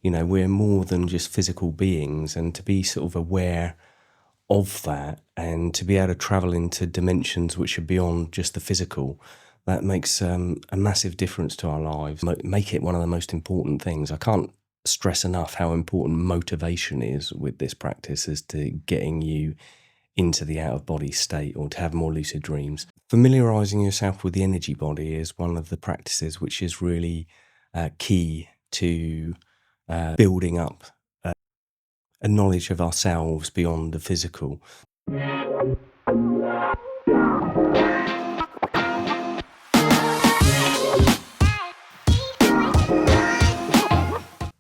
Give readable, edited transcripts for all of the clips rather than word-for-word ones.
we're more than just physical beings, and to be sort of aware of that and to be able to travel into dimensions which are beyond just the physical, that makes a massive difference to our lives. Make it one of the most important things. I can't stress enough how important motivation is with this practice as to getting you into the out-of-body state or to have more lucid dreams. Familiarizing yourself with the energy body is one of the practices which is really key to building up a knowledge of ourselves beyond the physical.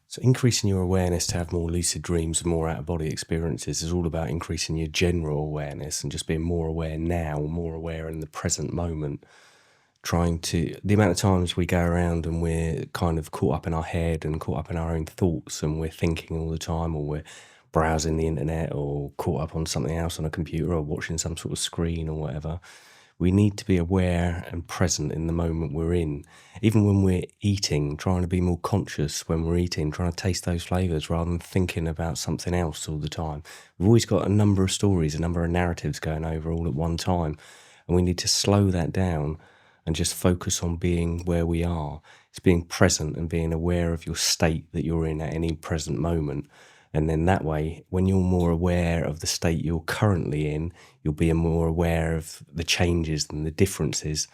So increasing your awareness to have more lucid dreams and more out-of-body experiences is all about increasing your general awareness and just being more aware now, more aware in the present moment. The amount of times we go around and we're kind of caught up in our head and caught up in our own thoughts, and we're thinking all the time, or we're browsing the internet or caught up on something else on a computer or watching some sort of screen or whatever. We need to be aware and present in the moment we're in. Even when we're eating, trying to be more conscious when we're eating, trying to taste those flavors rather than thinking about something else all the time. We've always got a number of stories, a number of narratives going over all at one time, and we need to slow that down and just focus on being where we are. It's being present and being aware of your state that you're in at any present moment. And then that way, when you're more aware of the state you're currently in, you'll be more aware of the changes and the differences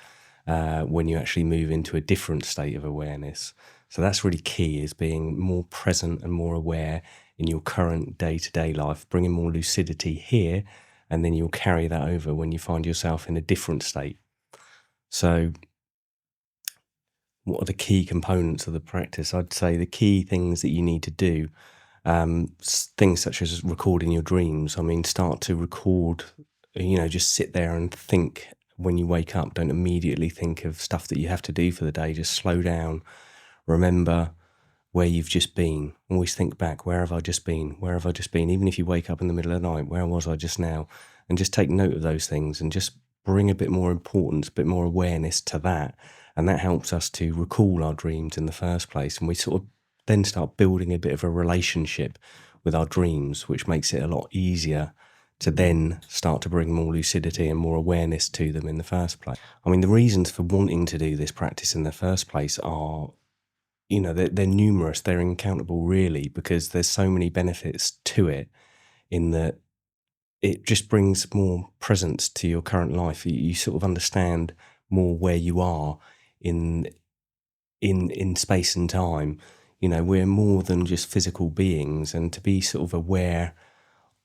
when you actually move into a different state of awareness. So that's really key, is being more present and more aware in your current day-to-day life, bringing more lucidity here, and then you'll carry that over when you find yourself in a different state. So what are the key components of the practice? I'd say the key things that you need to do, things such as recording your dreams. I mean, start to record, just sit there and think when you wake up. Don't immediately think of stuff that you have to do for the day. Just slow down. Remember where you've just been. Always think back. Where have I just been? Where have I just been? Even if you wake up in the middle of the night, where was I just now? And just take note of those things and just bring a bit more importance, a bit more awareness to that. And that helps us to recall our dreams in the first place. And we sort of then start building a bit of a relationship with our dreams, which makes it a lot easier to then start to bring more lucidity and more awareness to them in the first place. I mean, the reasons for wanting to do this practice in the first place are, they're numerous, they're incountable really, because there's so many benefits to it, in that it just brings more presence to your current life. You sort of understand more where you are in space and time. We're more than just physical beings, and to be sort of aware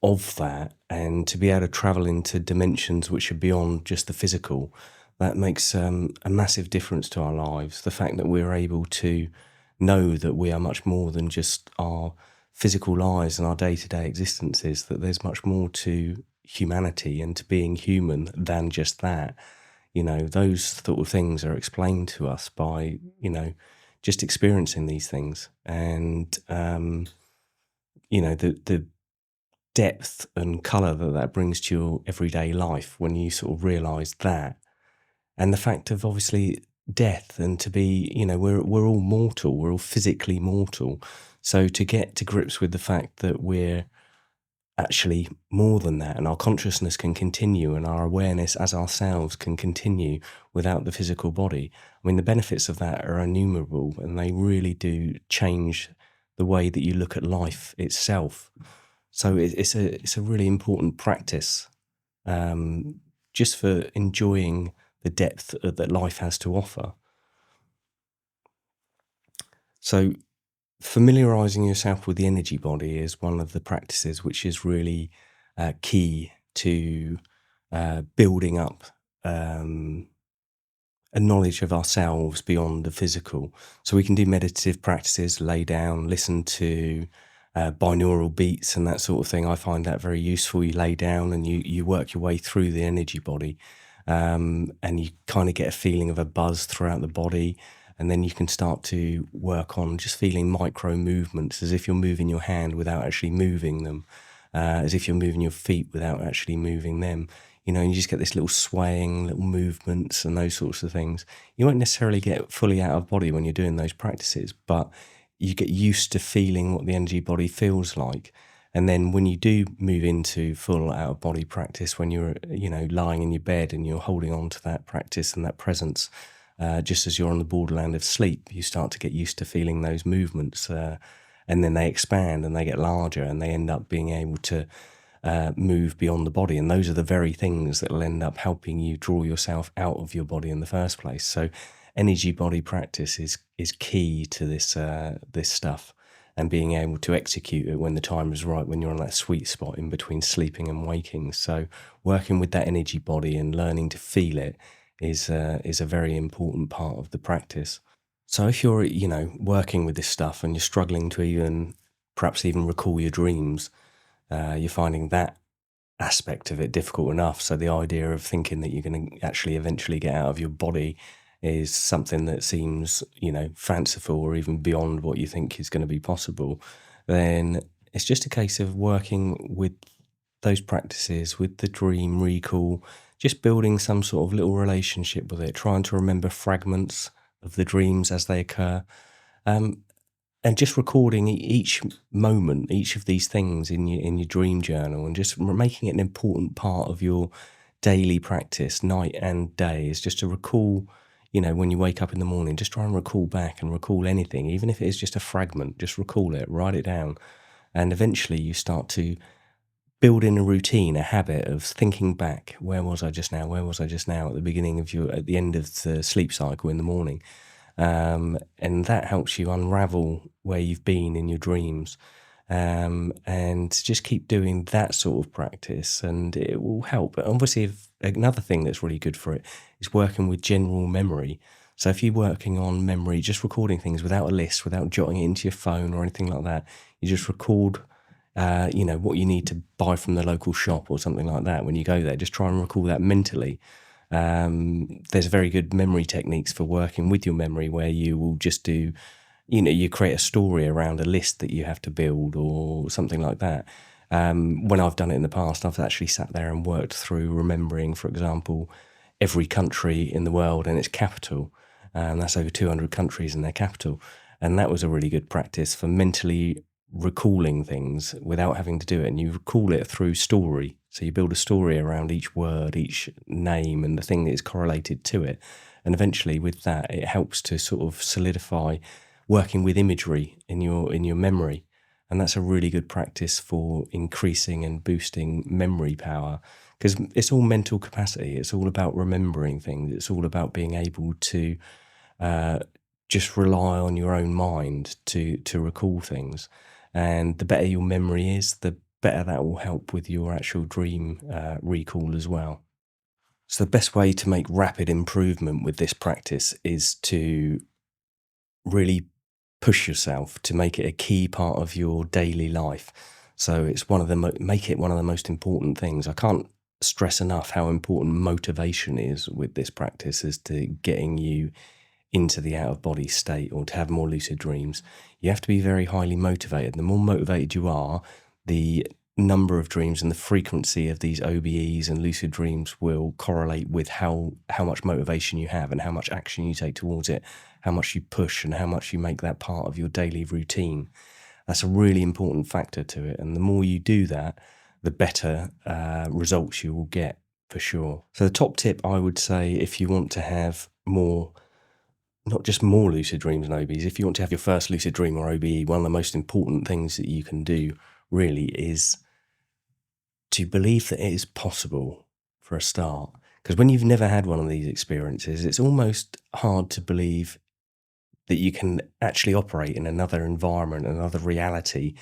of that and to be able to travel into dimensions which are beyond just the physical, that makes a massive difference to our lives. The fact that we're able to know that we are much more than just our physical lives and our day-to-day existences, that there's much more to humanity and to being human than just that. Those sort of things are explained to us by, just experiencing these things. And, the depth and colour that brings to your everyday life when you sort of realise that. And the fact of, obviously, death, and to be, we're all mortal, we're all physically mortal. So to get to grips with the fact that we're actually more than that, and our consciousness can continue and our awareness as ourselves can continue without the physical body. I mean, the benefits of that are innumerable, and they really do change the way that you look at life itself. So it's a really important practice, just for enjoying the depth that life has to offer. So familiarizing yourself with the energy body is one of the practices which is really key to building up a knowledge of ourselves beyond the physical. So we can do meditative practices, lay down, listen to binaural beats and that sort of thing. I find that very useful. You lay down and you work your way through the energy body, and you kind of get a feeling of a buzz throughout the body. And then you can start to work on just feeling micro movements, as if you're moving your hand without actually moving them, as if you're moving your feet without actually moving them. And you just get this little swaying, little movements and those sorts of things. You won't necessarily get fully out of body when you're doing those practices, but you get used to feeling what the energy body feels like. And then when you do move into full out of body practice, when you're, lying in your bed and you're holding on to that practice and that presence, just as you're on the borderland of sleep, you start to get used to feeling those movements. And then they expand and they get larger and they end up being able to move beyond the body. And those are the very things that will end up helping you draw yourself out of your body in the first place. So energy body practice is key to this stuff, and being able to execute it when the time is right, when you're on that sweet spot in between sleeping and waking. So working with that energy body and learning to feel it is a very important part of the practice. So if you're, working with this stuff and you're struggling to perhaps even recall your dreams, you're finding that aspect of it difficult enough. So the idea of thinking that you're going to actually eventually get out of your body is something that seems, fanciful or even beyond what you think is going to be possible. Then it's just a case of working with those practices, with the dream recall, just building some sort of little relationship with it, trying to remember fragments of the dreams as they occur. Um, and just recording each moment, each of these things in your dream journal, and just making it an important part of your daily practice, night and day, is just to recall. When you wake up in the morning, just try and recall back and recall anything, even if it is just a fragment. Just recall it, write it down, and eventually you start to build in a routine, a habit of thinking back. Where was I just now? Where was I just now? At at the end of the sleep cycle in the morning. And that helps you unravel where you've been in your dreams. And just keep doing that sort of practice, and it will help. But obviously, another thing that's really good for it is working with general memory. So if you're working on memory, just recording things without a list, without jotting it into your phone or anything like that, you just record, what you need to buy from the local shop or something like that. When you go there, just try and recall that mentally. There's very good memory techniques for working with your memory, where you will just do, you create a story around a list that you have to build or something like that. When I've done it in the past, I've actually sat there and worked through remembering, for example, every country in the world and its capital. That's over 200 countries and their capital. And that was a really good practice for mentally recalling things without having to do it. And you recall it through story. So you build a story around each word, each name, and the thing that is correlated to it. And eventually with that, it helps to sort of solidify working with imagery in your memory. And that's a really good practice for increasing and boosting memory power, because it's all mental capacity. It's all about remembering things. It's all about being able to just rely on your own mind to recall things. And the better your memory is, the better that will help with your actual dream recall as well. So the best way to make rapid improvement with this practice is to really push yourself to make it a key part of your daily life. So it's make it one of the most important things. I can't stress enough how important motivation is with this practice as to getting you into the out of body state or to have more lucid dreams. You have to be very highly motivated. The more motivated you are, the number of dreams and the frequency of these OBEs and lucid dreams will correlate with how much motivation you have and how much action you take towards it, how much you push and how much you make that part of your daily routine. That's a really important factor to it. And the more you do that, the better results you will get, for sure. So the top tip, I would say, if you want to have more, not just more lucid dreams and OBEs, if you want to have your first lucid dream or OBE, one of the most important things that you can do really is to believe that it is possible, for a start. Because when you've never had one of these experiences, it's almost hard to believe that you can actually operate in another environment, another reality,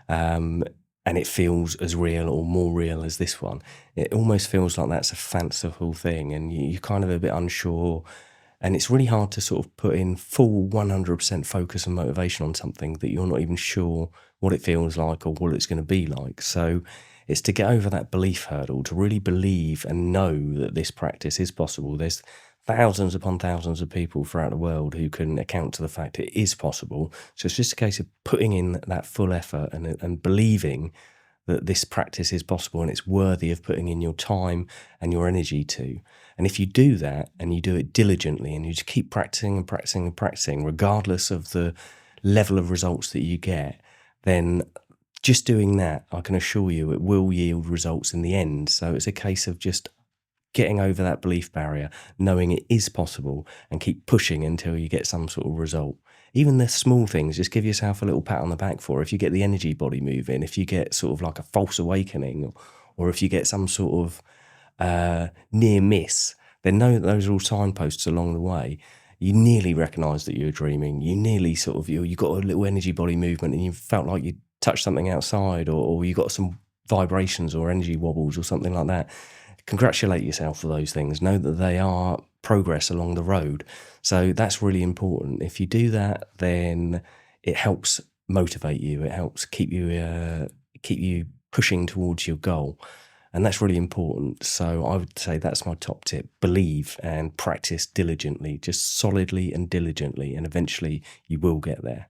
and it feels as real or more real as this one. It almost feels like that's a fanciful thing, and you're kind of a bit unsure. And it's really hard to sort of put in full 100% focus and motivation on something that you're not even sure what it feels like or what it's going to be like. So it's to get over that belief hurdle, to really believe and know that this practice is possible. There's thousands upon thousands of people throughout the world who can account to the fact it is possible. So it's just a case of putting in that full effort and believing that this practice is possible and it's worthy of putting in your time and your energy to. And if you do that and you do it diligently and you just keep practicing and practicing and practicing, regardless of the level of results that you get, then just doing that, I can assure you, it will yield results in the end. So it's a case of just getting over that belief barrier, knowing it is possible, and keep pushing until you get some sort of result. Even the small things, just give yourself a little pat on the back for. If you get the energy body moving, if you get sort of like a false awakening, or if you get some sort of near miss, then know that those are all signposts along the way. You nearly recognise that you're dreaming. You nearly sort of, you got a little energy body movement and you felt like you touched something outside, or you got some vibrations or energy wobbles or something like that. Congratulate yourself for those things. Know that they are progress along the road. So that's really important. If you do that, then it helps motivate you. It helps keep you pushing towards your goal. And that's really important. So I would say that's my top tip. Believe and practice diligently, just solidly and diligently, and eventually you will get there.